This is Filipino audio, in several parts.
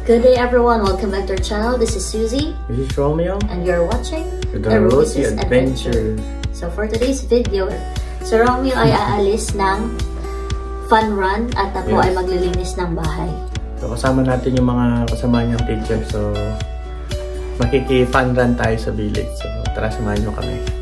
Good day everyone, welcome back to our channel. This is Susie. This is Romeo. And you're watching The Rosie Adventure. So for today's video, si Romeo ay aalis ng fun run at ako ay maglilinis ng bahay. So kasama natin yung mga kasama niyang teacher. So makiki-fun run tayo sa village. So tara, samahan niyo kami.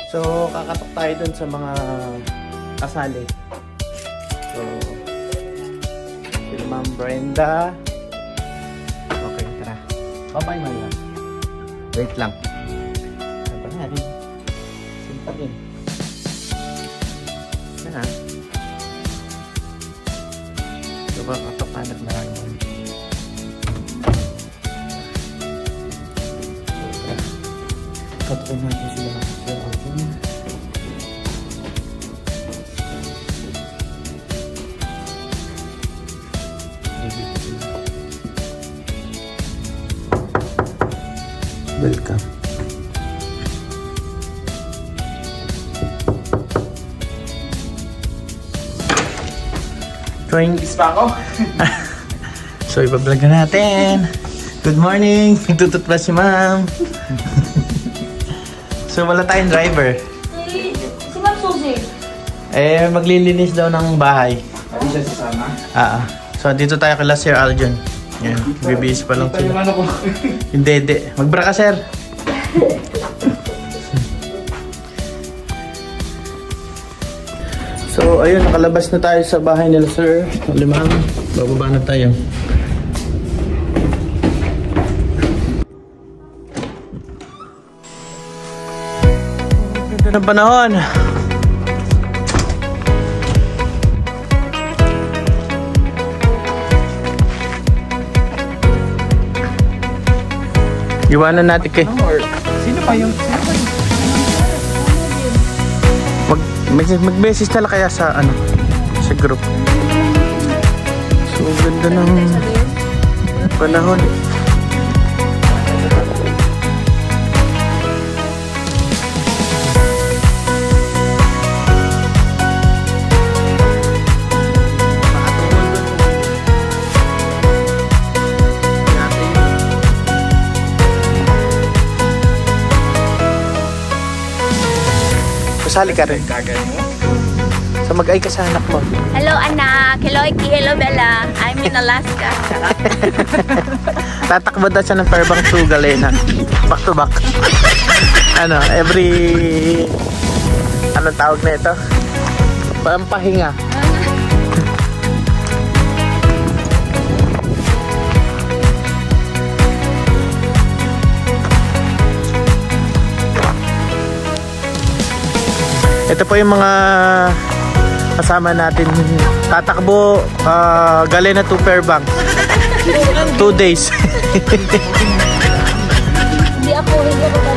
So, kakatok tayo dun sa mga kasali. So, si Ma'am Brenda. Okay, tara. Babay mo lang. Wait lang. Ano na rin? Simpa din. Yan ha. So, kakatok tayo na lang. Katokin natin sila. Welcome. Twinkies pa ako. So, ibablog na natin. Good morning. Nagtututla si Ma'am. So, wala tayong driver. Si Ma'am Susie. Maglilinis daw ng bahay. Hindi siya sasama? So, dito tayo kay Sir Aljon. Yan, bibis pa lang sila. Hindi. Magbra ka, sir. So, ayun, nakalabas na tayo sa bahay nila, sir. Limang, bababa na tayo. Ganda ng panahon. Iwanan natin kay... Sino pa yung... Mag-message tala kaya sa ano, sa group. So, ganda ng panahon. Kasali ka rin. So mag-ay ka sa anak mo. Hello anak, hello Iki, hello Bella. I'm in Alaska. Tatakbo daw siya ng Fairbanks to Galena. Back to back. Every... Anong tawag na ito? Pampahinga. Ito po yung mga kasama natin. Tatakbo Galena to Fairbanks. 2 days. Hindi ako.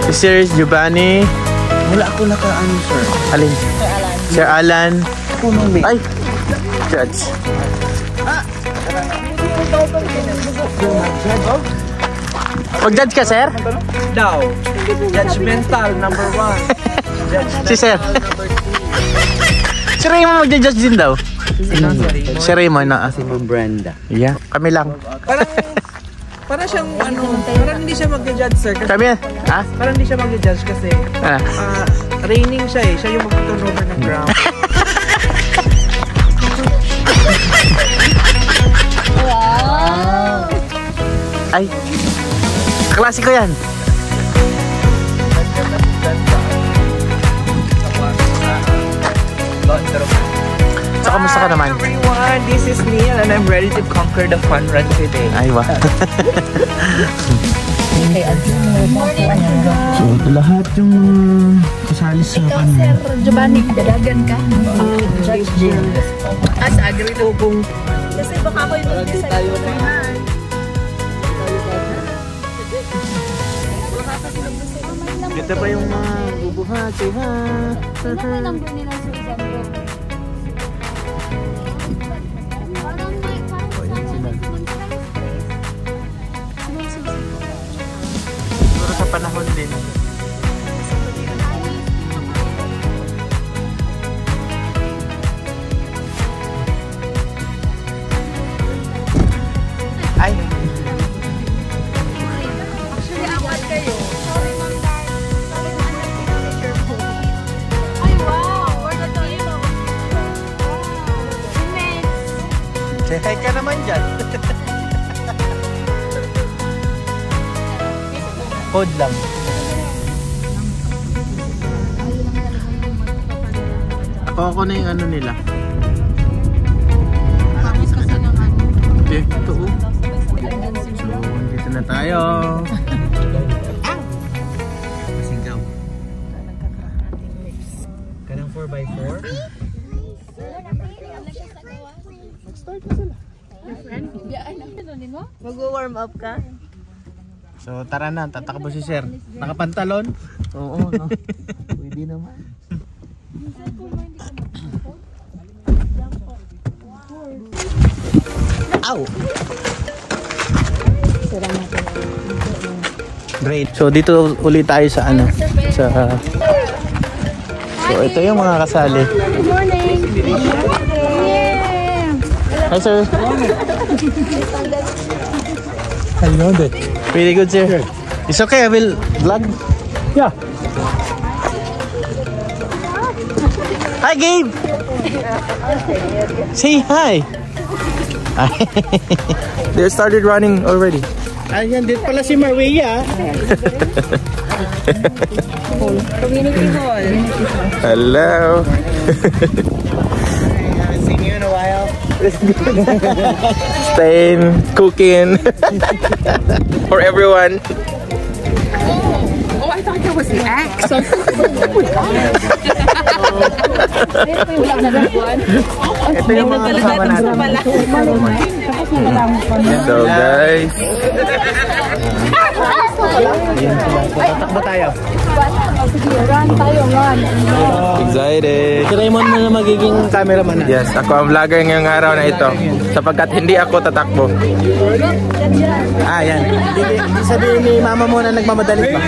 Si Sir Giovanni. Wala ako naka-ano, sir. Alin? Sir Alan. Ay! Judge. Mag-judge ka, sir? Daw. Judgmental, number 1. Si Sir. Si Raymond mag-judge din daw. Si Raymond na. Si Ma'am Brenda. Yeah, kami lang. Parang siyang parang hindi siya mag-judge, sir. Kasi, Kami, ha? Parang hindi siya mag-judge kasi raining siya eh. Siya yung mag-turnover ng ground. Wow! Ay, klasiko yan. So, kamusta ka naman? Everyone, this is Neil and I'm ready to conquer the fun run today. Ay, wow. So, lahat yung kasali sa Sir Giovanni, dadagan ka? Judge Jill. Sa agree to kung... Kasi baka ako yung mag-decide ko naman. Ganda pa yung mga bubuhati, ha? Ano mo yung number nila sa isang group? Parang may panahon din. dyan. Code lang. Ako na yung ano nila. Okay, ito oh. So, dito na tayo. Masinggaw. Kanang 4x4. Mag-start na sila. Mag-warm up ka? So, tara na. Tatakbo si Sir. Nakapantalon? Oo, no? Pwede naman. Ow! Great. So dito ulit tayo sa ano? So ito yung mga kasali. Good morning! Yeah! Hi sir. How you doing? Pretty good sir. It's okay, I will vlog. Yeah. Hi Gabe! Say hi! They started running already. Ayan, dito pala si Marwea. Community hall. Hello. I haven't seen you in a while. Staying, cooking for everyone. Oh, I thought that was the axe. Ito yung mga kasama natin. So guys. Tatakbo tayo. Excited. Si Raymond na magiging cameraman na. Yes, ako ang vlogger ngayong araw na ito. Sapagkat hindi ako tatakbo. Yan. Hindi sabihin ni mama mo na nagmamadali pa.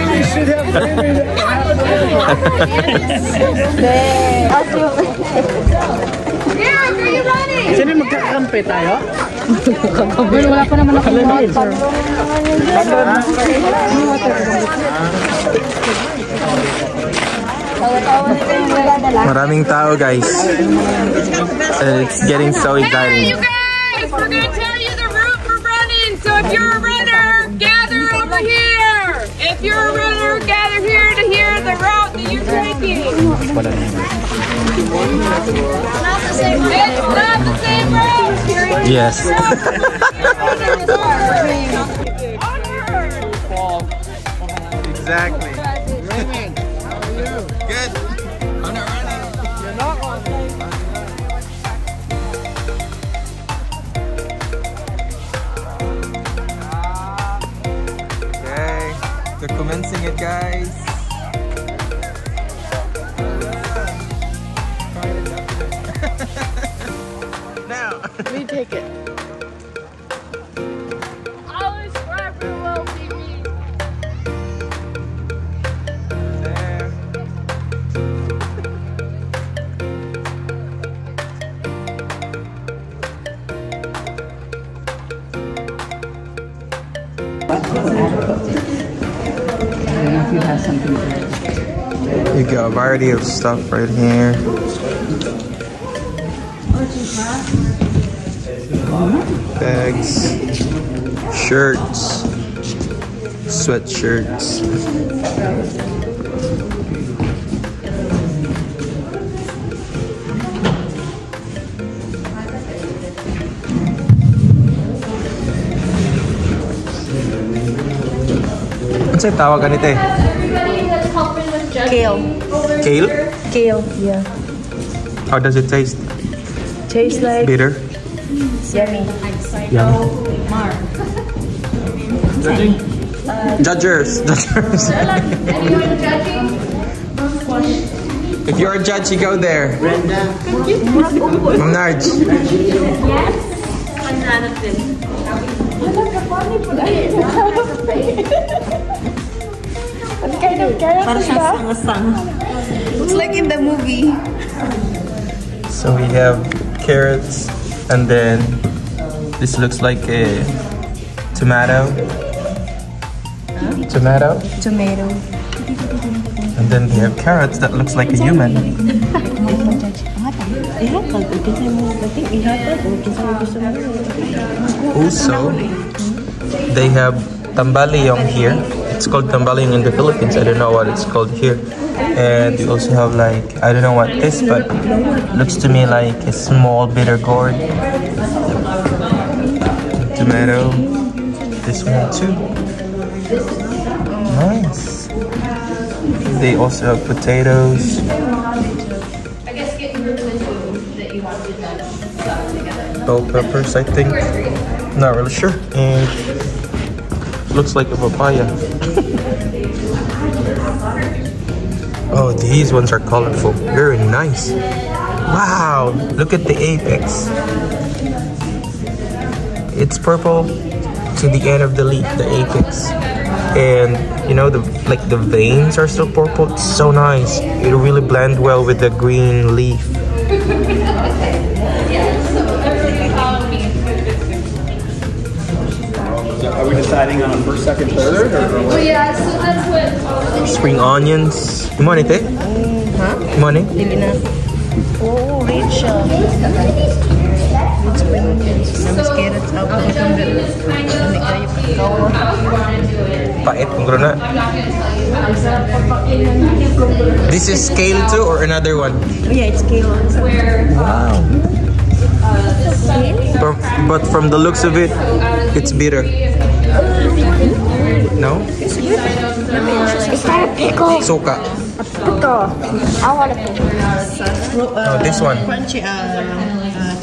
Sino yung magkakampi tayo? Wala pa naman ako. Maraming tao guys. It's getting so exciting. You guys, we're going to tell you the route for running. So if you're a runner, gather over here. If you're a runner, gather here to hear the route that you're taking. It's not the same route. Yes. Exactly. Good. I'm not running. You're not running. Okay, they're commencing it, guys. Now, we take it. Always forever will be me. There. You got a variety of stuff right here. Bags, shirts, sweatshirts. Ano sa'yo tawag ganito eh? Kale. Kale? Kale, yeah. How does it taste? Tastes like Bitter? yummy. Yummy. Judgers. If you're a judge, you go there. Brenda. Ma'am Narj. What kind of carrot? It's like in the movie. So we have carrots, and then this looks like a tomato. Tomato. Tomato. And then we have carrots that looks like a human. Also, they have tambalayong here. It's called tambalayong in the Philippines. I don't know what it's called here. And we also have like, I don't know what it is, but looks to me like a small bitter gourd. Tomato. This one too. Nice. They also have potatoes. Bell peppers, I think. Not really sure. And looks like a papaya. Oh, these ones are colorful. Very nice. Wow, look at the apex. It's purple to the end of the leaf, the apex. And you know, the veins are so purple. It's so nice. It really blends well with the green leaf. Are we deciding on first, second, third? Or yeah, so that's what... Spring onions. Money, te? Money? Oh, rich. Spring onions. Namis carrots. Pait, kung na. This is kale too or another one? Oh yeah, it's kale. Wow. But from the looks of it, it's bitter. No? It's good. Is that a pickle? Soka. Pickle. I want a pickle. Oh, this one. Crunchy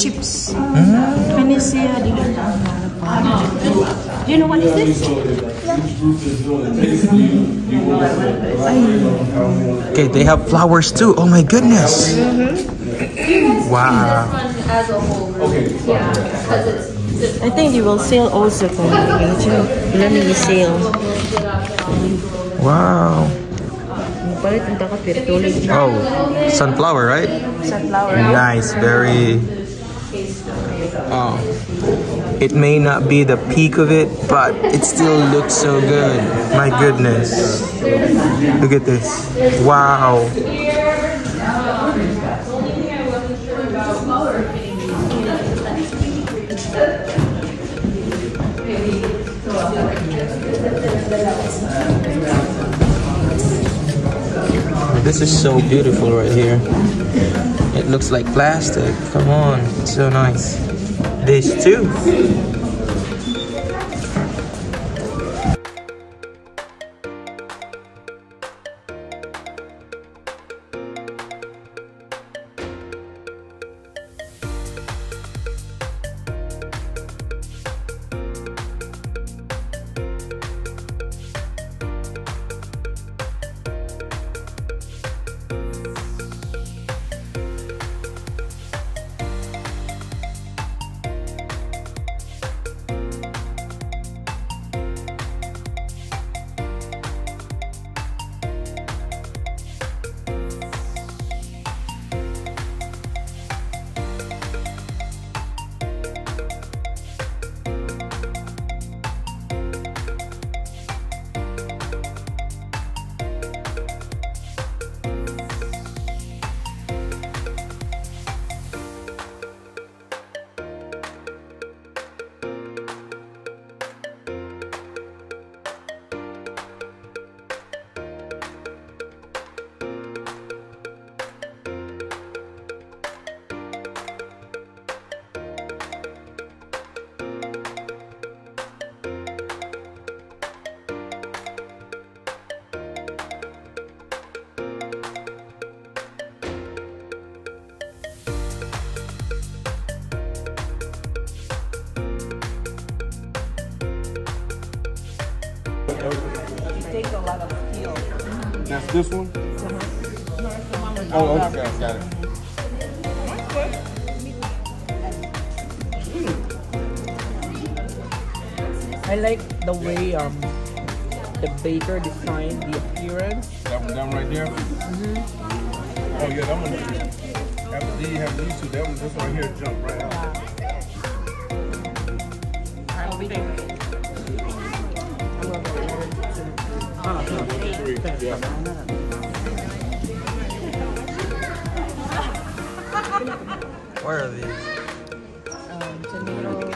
chips. Do you know what is this? Okay, they have flowers too. Oh my goodness. Wow. I think they will sell also. Learning is sale. Wow. Oh, sunflower, right? Sunflower. Nice, very... Oh. It may not be the peak of it, but it still looks so good. My goodness. Look at this. Wow. This is so beautiful right here. It looks like plastic. Come on, it's so nice. This too. Takes a lot of skill. That's this one? Oh, okay, got it. I like the way the baker designed the appearance. That one down right there? Mm-hmm. Oh yeah, that one. After these two, that one, this right here jump right out. What are these? Tomato.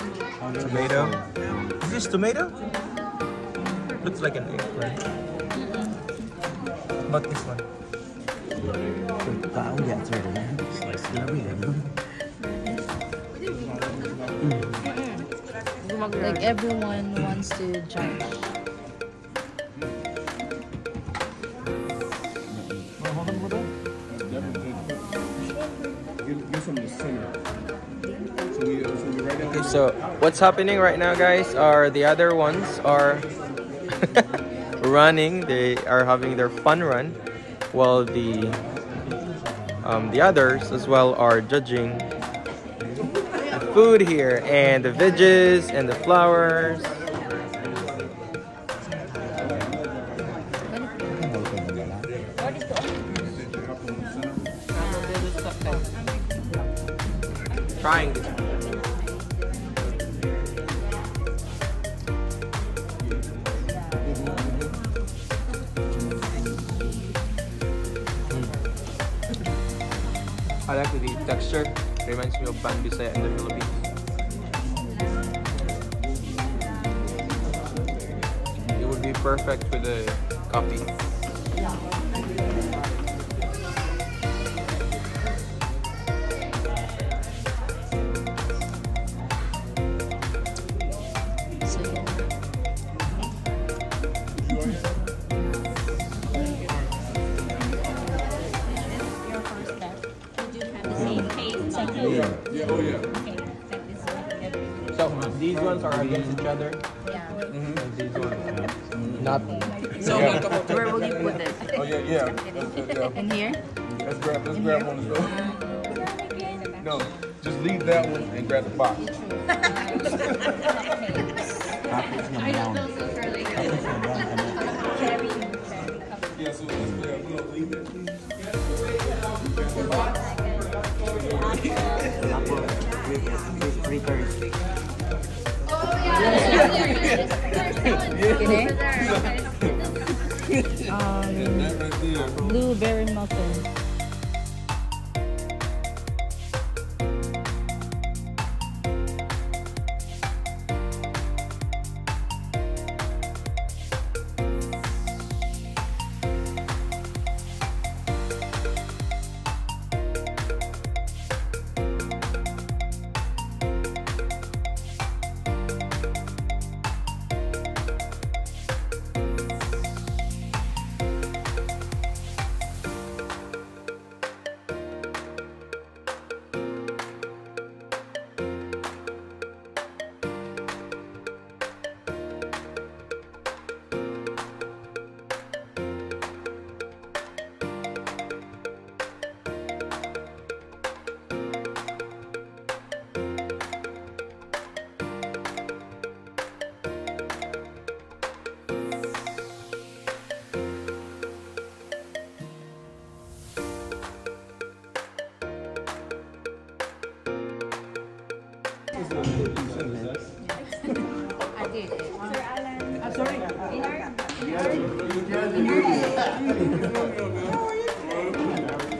Tomato. Is this tomato? Looks like an eggplant. How about this one? Like everyone wants to judge. Get some of the center. So we right Okay, so what's happening right now, guys, are the other ones are running. They are having their fun run, while the others as well are judging the food here and the veggies and the flowers. Trying this. I like the texture. It reminds me of Pan Bisaya in the Philippines. It would be perfect with the coffee. Yeah, oh yeah. So these ones are against each other. Yeah. And these ones not. So where will you put it? Oh yeah. Yeah. In here? Let's grab one as well. No, just leave that one and grab the box. Yeah, so we'll leave it. Blueberry muffin.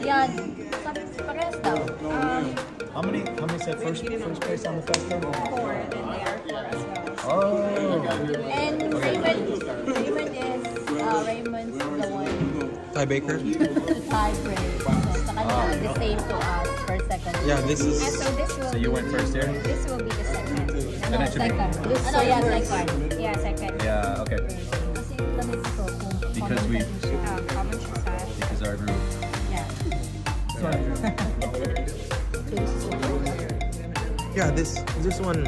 Yan. Parehas daw. How many said first place on the festival? 4, and then they are 4 as well. Oh. And Raymond is Raymond's the one Thai baker. to tie break. So sa kanila, the same to us per second. Yeah, this is. So this will So you went first there? this will be the second. And it should be. Ano, yeah, second. Yeah, second. Yeah. Okay. Kasi tanong ko kung Because we. Common siya sa Because our group. Yeah. Yeah, this one.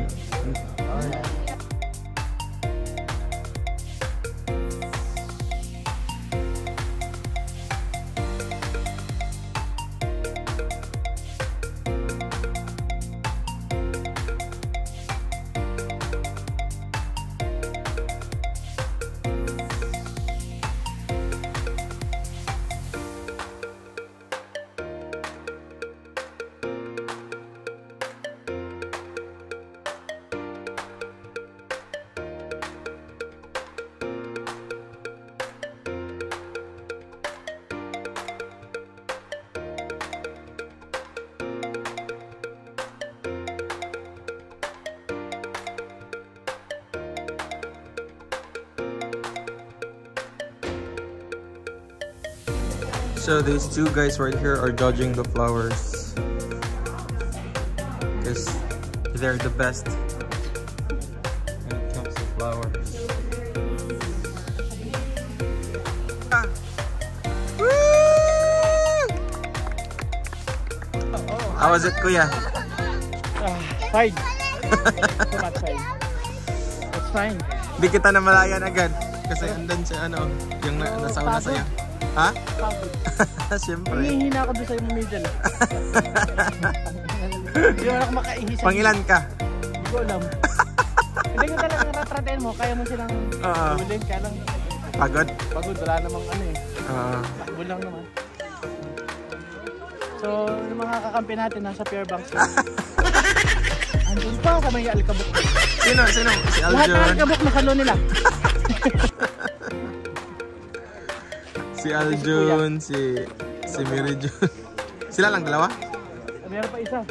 So these two guys right here are judging the flowers. Because they're the best when it comes to flowers. How was it, Kuya? Fine. Too much fine. It's fine. Di kita na malayan agad. Kasi andun si ano, yung nasauna sa'yo. Ha? Siyempre. Hihina ako doon sa'yo mo middle. Hindi mo ako makaihisan. Pangilan ka? Hindi ko alam. Hindi ko talagang ratratin mo. Kaya mo silang uling. Kaya lang pagod? Pagod. Wala namang ano eh. Takbo lang naman. So, yung mga kakampi natin nasa Fairbanks lang. Andun pa sa may Alcabok. Sino? Si Aljun? Lahat ng Alcabok nakalo nila. Si Aljun, si Mary June. Sila lang dalawa? Meron pa isa.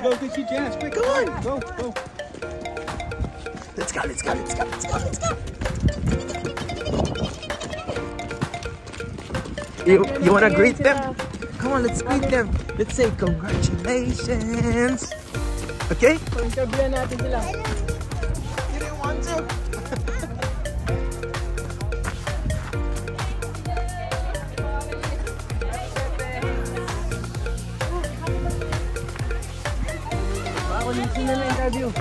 Go see Janice, quick, come on! Go! Let's go! You wanna greet them? Come on, let's greet them. Let's say congratulations. Okay? Interview natin sila. You didn't want to? Sino na interview?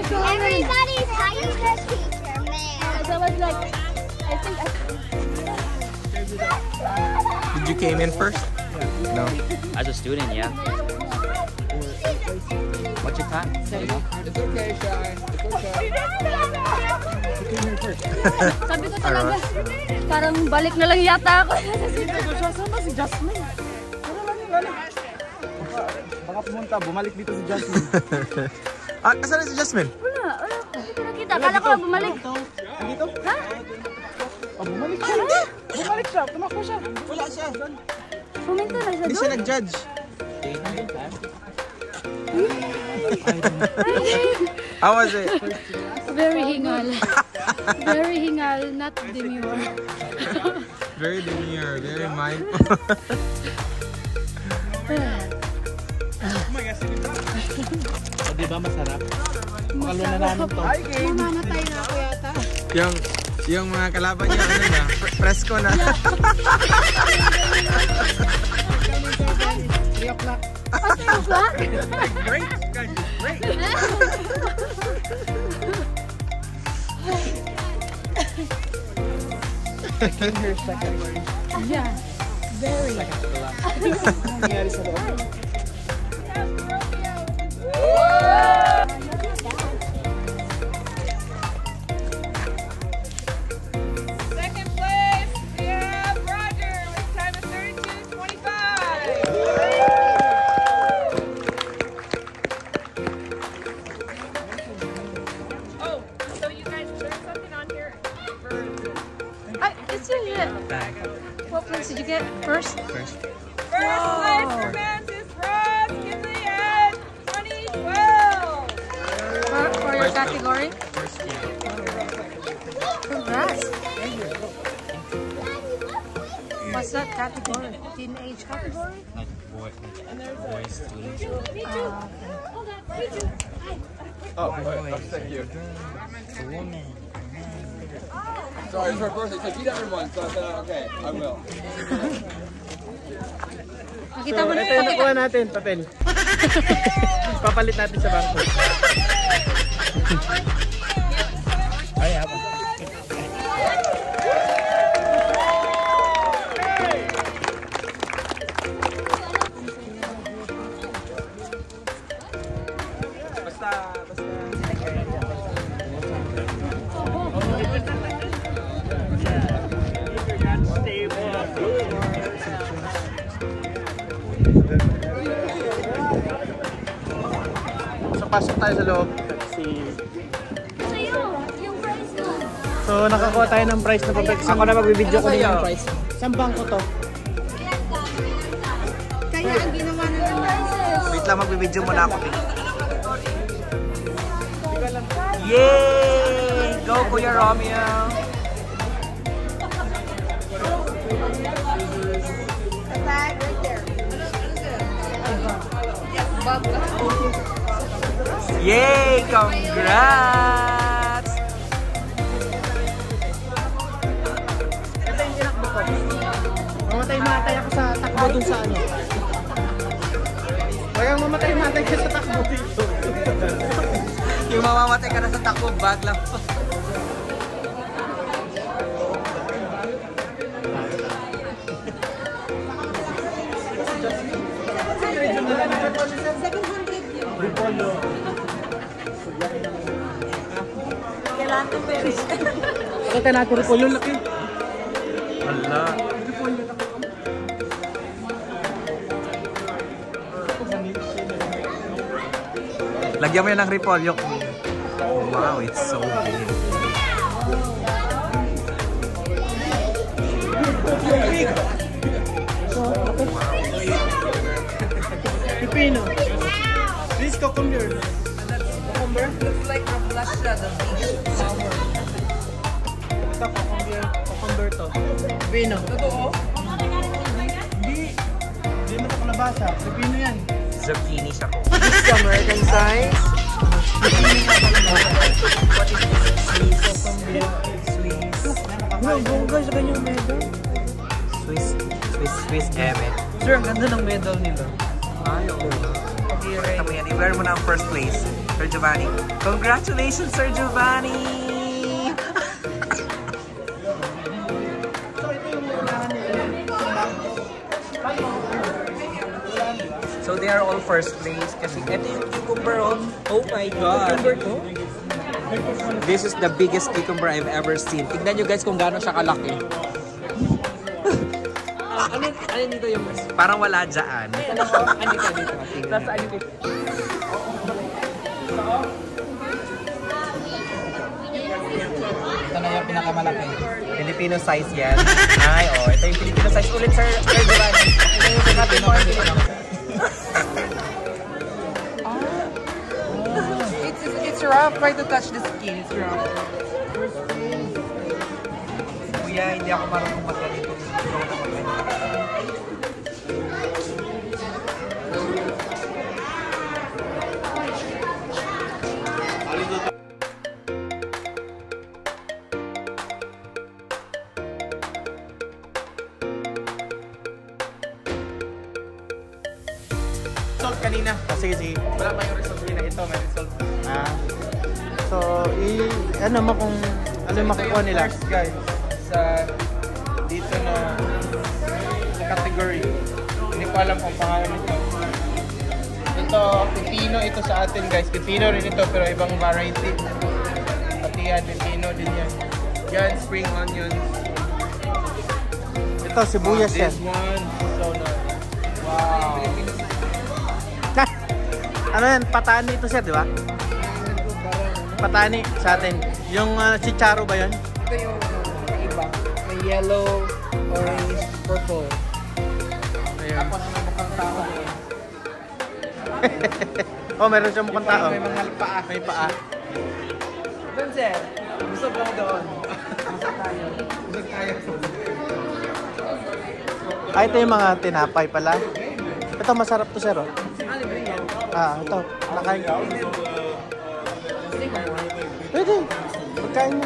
Everybody's hiding their teacher, man. So it's like, I think Did you came in first? No. As a student, yeah. What's your time? It's okay, Shy. Sabi ko talaga, parang balik na lang yata ako. Saan ba si Jasmine? Baka pumunta, bumalik dito si Jasmine. Asan na si Jasmine? Wala ko. Hindi ko nakita. Akala ko bumalik. Dito? Ha? Bumalik siya. Bumalik siya. Tumakbo siya. Wala siya. Puminto na siya Hindi doon. siya nag-judge. How was it? Very hingal. Very hingal, not demure. Very demure, very mindful. O diba masarap? Makalo na namin to. Mamamatay na ako yata. Yung mga kalaban niya, ano na, presko na. 3 o'clock. 3 o'clock? Great, guys, great. Taking her second. Yeah. Very. Nangyari sa loob. Second place, we have Roger with a time of 32:25. Oh, so you guys learned something on here? It's in it. What place did you get first? First place for men's is Ross Kinley at 2012. For your category? Congrats. What's that category? Teenage category? Like boys, students. Oh, thank you. Sorry, it's her birthday, so feed everyone. So I said, okay, I will. So, ito yung nakuha natin, papel. Papalit natin sa bangko. Ay, haba. So, pasok tayo sa loob. Let's see. So, nakakuha tayo ng price na perfect. Ako na magbibideo ko din yung price. Saan bangko to? Kaya ang ginawa na ng prices. Wait lang, magbibideo muna ako. Yay! Go, Kuya Romeo! Yay! Congrats! Ito yung tinakbo ko. Mamatay ako sa takbo dun sa ano. Kaya mamatay ka sa takbo dito. Yung mamamatay ka na sa takbo, bag lang. Kailangan ko peris. Ito natin po yung laki. Wala. Lagyan mo yan ng repolyo. Wow, it's so big. Pipino. This cucumber. Cucumber looks like a flash shot of flower. Ito cucumber to. Pipino. Totoo? Hindi mo ito kalabasa. Pipino yan. Zucchini siya po. This is American size. What is this? Swiss. Bongga sa kanyang medal. Swiss Emmet. Sir, ang ganda ng medal nila. Ay, oo. Pakita mo yan. I-wear mo na ang first place, Sir Giovanni. Congratulations, Sir Giovanni! So they are all first place kasi ito yung cucumber on. Oh my God! This is the biggest cucumber I've ever seen. Tignan nyo guys kung gaano siya kalaki. Ano dito yung mas? Parang wala dyan. Ano ka dito? Nasa ano dito? Ito na yung pinakamalaki. Filipino size yan. Ay, oh. Ito yung Filipino size ulit, Sir Giovanni. Ito yung Filipino size. It's rough. Try to touch the skin. It's rough. Kuya, hindi ako marunong magganito. Result kanina. Sige. Wala pa yung result kanina. Ito, may result. So, ano mo kung ano yung makukuha nila? First guys, sa dito na sa category. Hindi ko alam kung pangalan nito. Ito, pipino ito sa atin guys. Pipino rin ito pero ibang variety. Pati yan, pipino din yan. Yan, spring onions. Ito, sibuyas yan. This one, so nice. Wow. Ano yan? Patani ito sir, di ba? Patani sa atin. Yung chicharo ba yun? Ito yung iba. May yellow, orange, purple. Ayun. Tapos may mukhang tao. Oh, meron siyang mukhang tao. May mga paa. May paa. Doon sir. Busog lang doon. Busog tayo. Busog tayo. Ito yung mga tinapay pala. Ito, masarap to sir. Oh. Ito. Nakain ka. Pwede. Pagkain mo.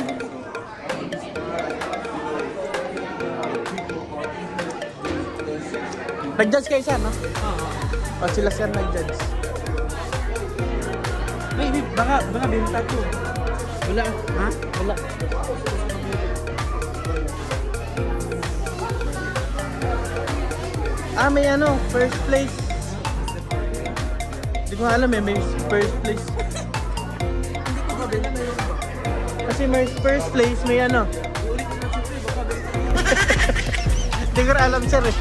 Nag-judge kayo sir, no? O sila sir nag-judge. Baby, baka benta ko. Wala. Ha? Wala. May ano, first place. Hindi ko alam may first place. Kasi may first place, may ano. Hindi ko alam sir eh.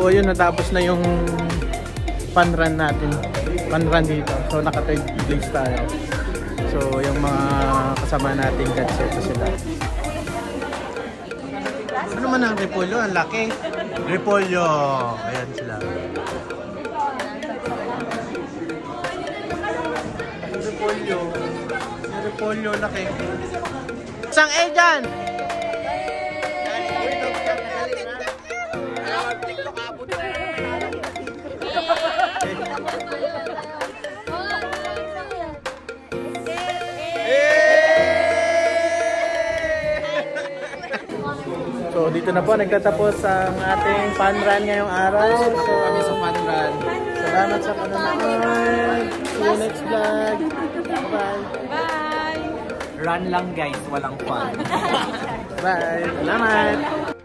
So yun, natapos na yung fun run natin. Fun run dito. So naka-third place tayo. So yung mga kasama natin that's it sila. Ano naman ang repolyo? Ang laki. Repolyo. Ayan sila. Repolyo. Repolyo laki. Isang A dyan! So dito na po nagtatapos ang ating fun run ngayong araw. So kami sa fun run. Salamat sa panonood. See you next vlog. Bye. Run lang guys, walang fun. Bye. Salamat.